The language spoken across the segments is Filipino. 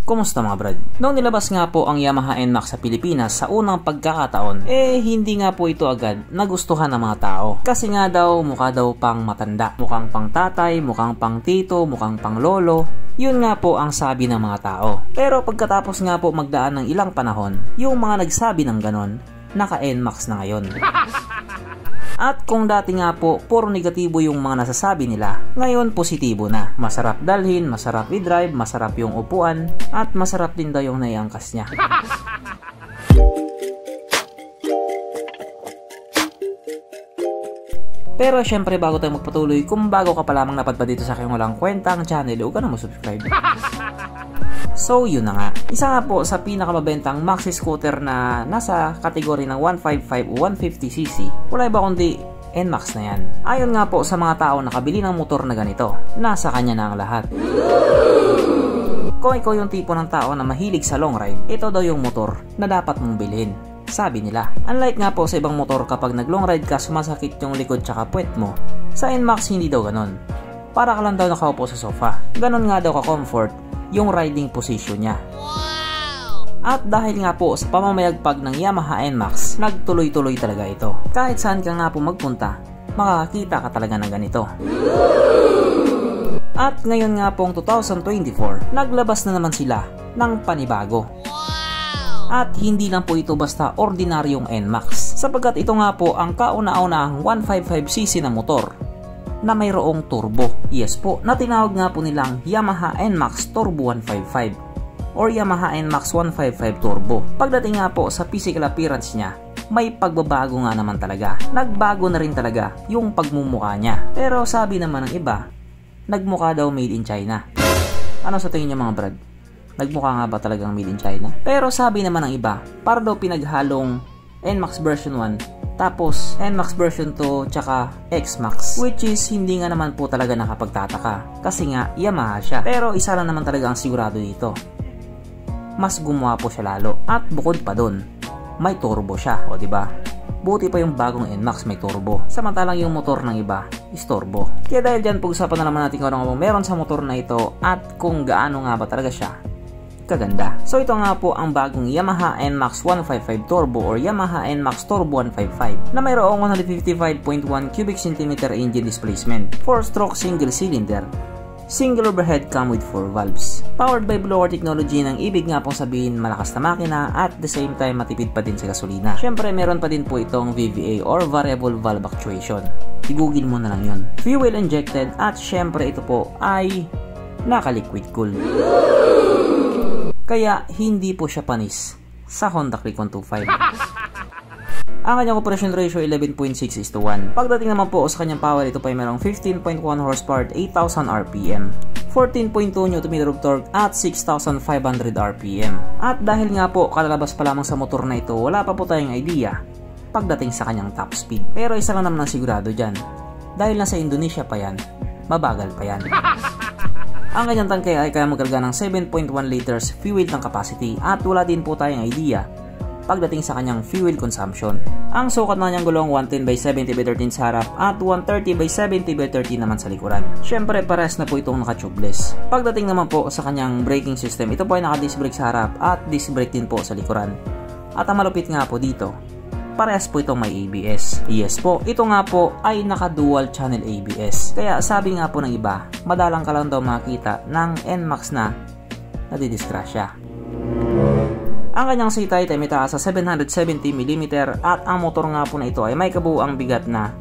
Kumusta mga brad? Noong nilabas nga po ang Yamaha NMAX sa Pilipinas sa unang pagkakataon, hindi nga po ito agad nagustuhan ng mga tao. Kasi nga daw, mukha daw pang matanda. Mukhang pang tatay, mukhang pang tito, mukhang pang lolo. Yun nga po ang sabi ng mga tao. Pero pagkatapos nga po magdaan ng ilang panahon, yung mga nagsabi ng ganon, naka NMAX na ngayon. At kung dati nga po, puro negatibo yung mga nasasabi nila, ngayon positibo na. Masarap dalhin, masarap i-drive, masarap yung upuan, at masarap din daw yung naiangkas niya. Pero syempre bago tayo magpatuloy, kung bago ka pa lamang napadpad dito sa aking walang kwentang channel, huwag ka na mo-subscribe. So yun na nga, isa nga po sa pinakamabentang maxi scooter na nasa kategory ng 155 o 150cc, wala iba kundi NMAX na yan. Ayon nga po sa mga tao nakabili ng motor na ganito, nasa kanya na ang lahat. Kung ikaw yung tipo ng tao na mahilig sa long ride, ito daw yung motor na dapat mong bilhin, sabi nila. Unlike nga po sa ibang motor, kapag nag long ride ka sumasakit yung likod tsaka puwet mo, sa NMAX hindi daw ganon. Para ka lang daw nakaupo sa sofa. Ganon nga daw ka-comfort yung riding position niya. Wow! At dahil nga po sa pamamayagpag ng Yamaha NMAX, nagtuloy-tuloy talaga ito. Kahit saan ka nga po magpunta, makakakita ka talaga ng ganito. At ngayon nga pong 2024, naglabas na naman sila ng panibago. At hindi lang po ito basta ordinaryong NMAX, sapagkat ito nga po ang kauna-unahang 155cc na motor na mayroong turbo. Yes po, na tinawag nga po nilang Yamaha NMAX Turbo 155 or Yamaha NMAX 155 Turbo. Pagdating nga po sa physical appearance niya, may pagbabago nga naman talaga. Nagbago na rin talaga yung pagmumukha niya. Pero sabi naman ng iba, nagmukha daw made in China. Ano sa tingin niyo mga brad? Nagmukha nga ba talagang made in China? Pero sabi naman ng iba, para daw pinaghalong NMAX version 1 tapos NMAX version 2 tsaka X-Max, which is hindi nga naman po talaga nakapagtataka kasi nga Yamaha siya. Pero isa lang naman talaga ang sigurado dito, mas gumawa po siya lalo. At bukod pa dun, may turbo siya, o diba? Buti pa yung bagong NMAX may turbo, samantalang yung motor ng iba is turbo. Kaya dahil dyan, pag-usapan na naman natin kung ano meron sa motor na ito at kung gaano nga ba talaga siya kaganda. So ito nga po ang bagong Yamaha NMAX 155 Turbo or Yamaha NMAX Turbo 155 na mayroong 155.1 cubic centimeter engine displacement, 4-stroke single cylinder, single overhead cam with 4 valves. Powered by blower technology, ng ibig nga pong sabihin malakas na makina at the same time matipid pa din sa gasolina. Syempre meron pa din po itong VVA or variable valve actuation. I-google mo na lang yun. Fuel injected at syempre ito po ay naka-liquid cool. Kaya hindi po siya panis sa Honda Click 125. Ang kanyang operation ratio 11.6:1. Pagdating naman po sa kanyang power, ito pa ay mayroong 15.1 horsepower at 8,000 RPM, 14.2 Nm of torque at 6,500 RPM. At dahil nga po kalalabas pa lamang sa motor na ito, wala pa po tayong idea pagdating sa kanyang top speed. Pero isa lang naman ang sigurado dyan, dahil nasa Indonesia pa yan, mabagal pa yan. Ang kanyang tangke ay kaya magkarga ng 7.1 liters fuel tank capacity at wala din po tayong idea pagdating sa kanyang fuel consumption. Ang sukat na kanyang gulong 110/70/13 sa harap at 130/70/13 naman sa likuran. Syempre pares na po itong naka-tubeless. Pagdating naman po sa kanyang braking system, ito po ay naka-disc brake sa harap at disc brake din po sa likuran. At ang malupit nga po dito, parehas po itong may ABS. Yes po, ito nga po ay naka-dual channel ABS. Kaya sabi nga po ng iba, madalang ka lang daw makita ng NMAX na nadidisgrasya. Ang kanyang seat height ay may taas sa 770mm at ang motor nga po na ito ay may kabuuang bigat na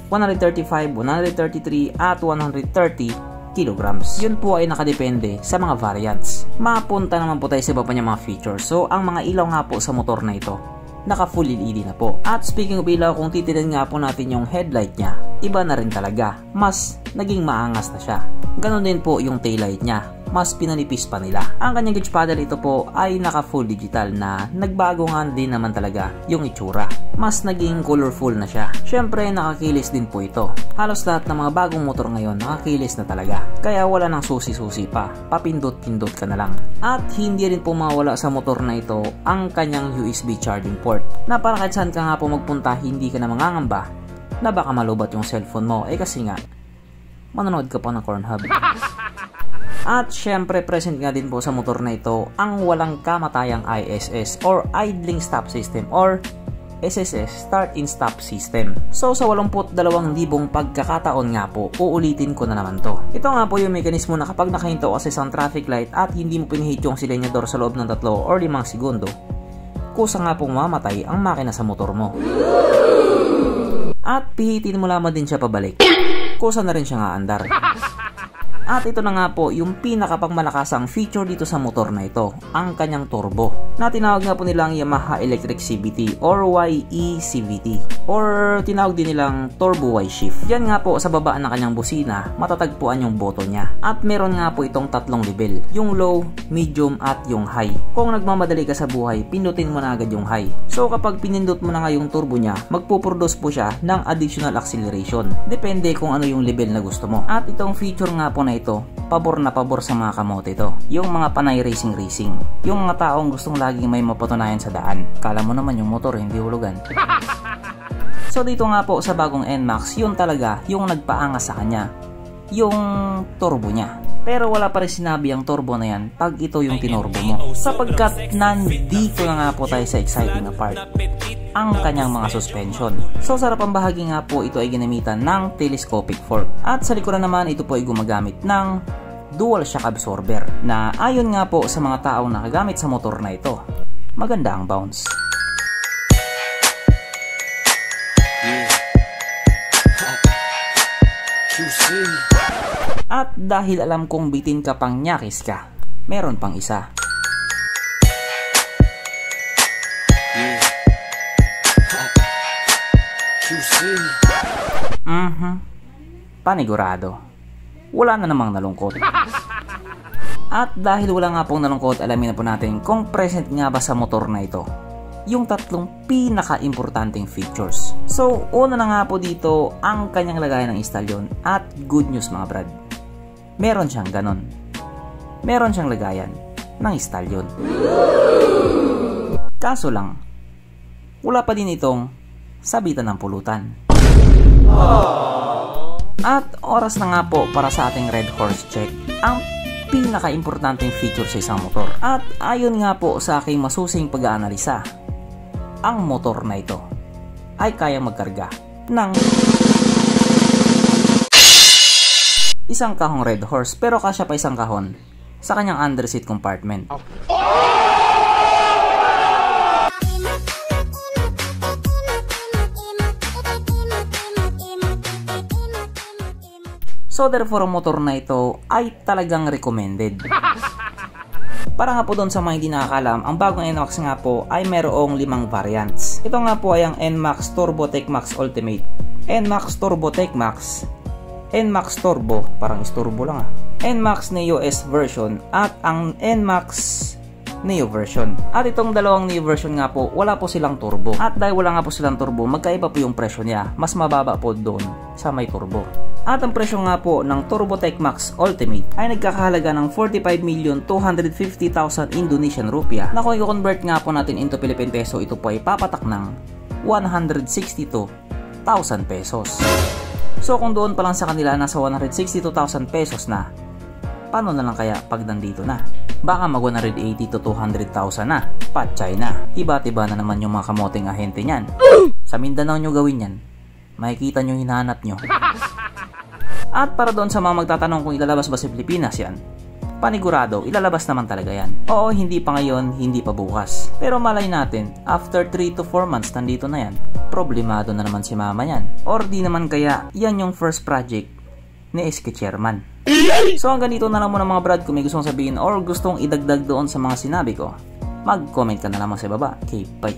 135, 133 at 130 kilograms. Yun po ay nakadepende sa mga variants. Mapunta naman po tayo sa iba pa niya mga features. So ang mga ilaw nga po sa motor na ito, naka full LED na po. At speaking of ilaw, kung titignan nga po natin yung headlight niya, iba na rin talaga. Mas naging maangas na siya. Ganon din po yung taillight niya, mas pinanipis pa nila. Ang kanyang gauge paddle, ito po ay naka full digital na nagbago nga din naman talaga yung itsura. Mas naging colorful na siya. Syempre nakakilis din po ito. Halos lahat ng mga bagong motor ngayon nakakilis na talaga. Kaya wala nang susi-susi pa. Papindot-pindot ka na lang. At hindi rin po mawala sa motor na ito ang kanyang USB charging port. Na para kahit saan ka nga po magpunta, hindi ka na mangangamba na baka malubat yung cellphone mo. Kasi nga, manonood ka pa ng Cornhub. At syempre present nga din po sa motor na ito ang walang kamatayang ISS or Idling Stop System or SSS, Start and Stop System. So sa 82,000 pagkakataon nga po, uulitin ko na naman to. Ito nga po yung mekanismo na kapag nakahinto ka sa isang traffic light at hindi mo pinihit yung silenyador sa loob ng 3 or 5 segundo, kusa nga pong mamatay ang makina sa motor mo. At pihitin mo lamang din siya pabalik, kusa na rin siya nga andar. At ito na nga po yung pinakapangmalakasang feature dito sa motor na ito, ang kanyang turbo, na tinawag nga po nilang Yamaha Electric CVT or YE-CVT or tinawag din nilang Turbo Y-Shift. Diyan nga po sa baba ng kanyang busina, matatagpuan yung boto niya. At meron nga po itong 3 level, yung low, medium at yung high. Kung nagmamadali ka sa buhay, pindutin mo na agad yung high. So kapag pinindot mo na nga yung turbo niya, magpuproduce po siya ng additional acceleration. Depende kung ano yung level na gusto mo. At itong feature nga po na ito, pabor na pabor sa mga kamote ito. Yung mga panay racing. Yung mga taong gustong laging may mapatunayan sa daan. Kala mo naman yung motor hindi hulugan. So dito nga po sa bagong NMAX, yun talaga yung nagpaangas sa kanya, yung turbo niya. Pero wala pa rin sinabi ang turbo na yan pag ito yung tinorbo mo. Sapagkat nandito na nga po tayo sa exciting na part, ang kanyang mga suspension. So sa harapang bahagi nga po ito ay ginamitan ng telescopic fork. At sa likuran naman ito po ay gumagamit ng dual shock absorber na ayon nga po sa mga taong nakagamit sa motor na ito, maganda ang bounce. At dahil alam kong bitin ka pang nyakis ka, meron pang isa. Panigurado. Wala na namang nalungkot. At dahil wala nga pong nalungkot, alamin na po natin kung present nga ba sa motor na ito yung 3 pinaka-importanting features. So, una na nga po dito ang kanyang lagayan ng istalyon. At good news mga brad, meron siyang ganon. Meron siyang lagayan ng istalyon. Kaso lang, wala pa din itong sabitan ng pulutan. At oras na nga po para sa ating Red Horse check, ang pinaka-importanting feature sa isang motor. At ayon nga po sa aking masusing pag-aanalisa, ang motor na ito ay kayang magkarga ng isang kahong Red Horse, pero kasya pa isang kahon sa kanyang underseat compartment. So therefore ang motor na ito ay talagang recommended. Para nga po doon sa mga hindi nakakalam, ang bagong NMAX nga po ay mayroong 5 variants. Ito nga po ay ang NMAX Turbo TechMax Ultimate, NMAX Turbo TechMax, NMAX Turbo, parang isturbo lang NMAX Neo S version at ang NMAX Neo version. At itong dalawang Neo version nga po, wala po silang turbo. At dahil wala nga po silang turbo, magkaiba po yung presyo niya. Mas mababa po doon sa may turbo. At ang presyo nga po ng Turbo TechMax Ultimate ay nagkakahalaga ng 45,250,000 Indonesian rupiah, na kung i-convert nga po natin into Philippine peso, ito po ay papatak ng 162,000 pesos. So kung doon pa lang sa kanila nasa 162,000 pesos na, paano na lang kaya pag nandito na? Baka mag 180 to 200,000 na, patchay na. Tiba-tiba na naman yung mga kamoteng ahente niyan. Sa Mindanao nyo gawin yan, makikita nyo hinahanap nyo. At para doon sa mga magtatanong kung ilalabas ba sa Pilipinas yan, panigurado, ilalabas naman talaga yan. Oo, hindi pa ngayon, hindi pa bukas. Pero malay natin, after 3 to 4 months, nandito na yan. Problemado na naman si mama yan. Or di naman kaya, yan yung first project ni SK Chairman. So hanggang dito na lang muna mga brad. Kung may gustong sabihin or gustong idagdag doon sa mga sinabi ko, mag-comment ka na lamang sa baba. Okay, bye.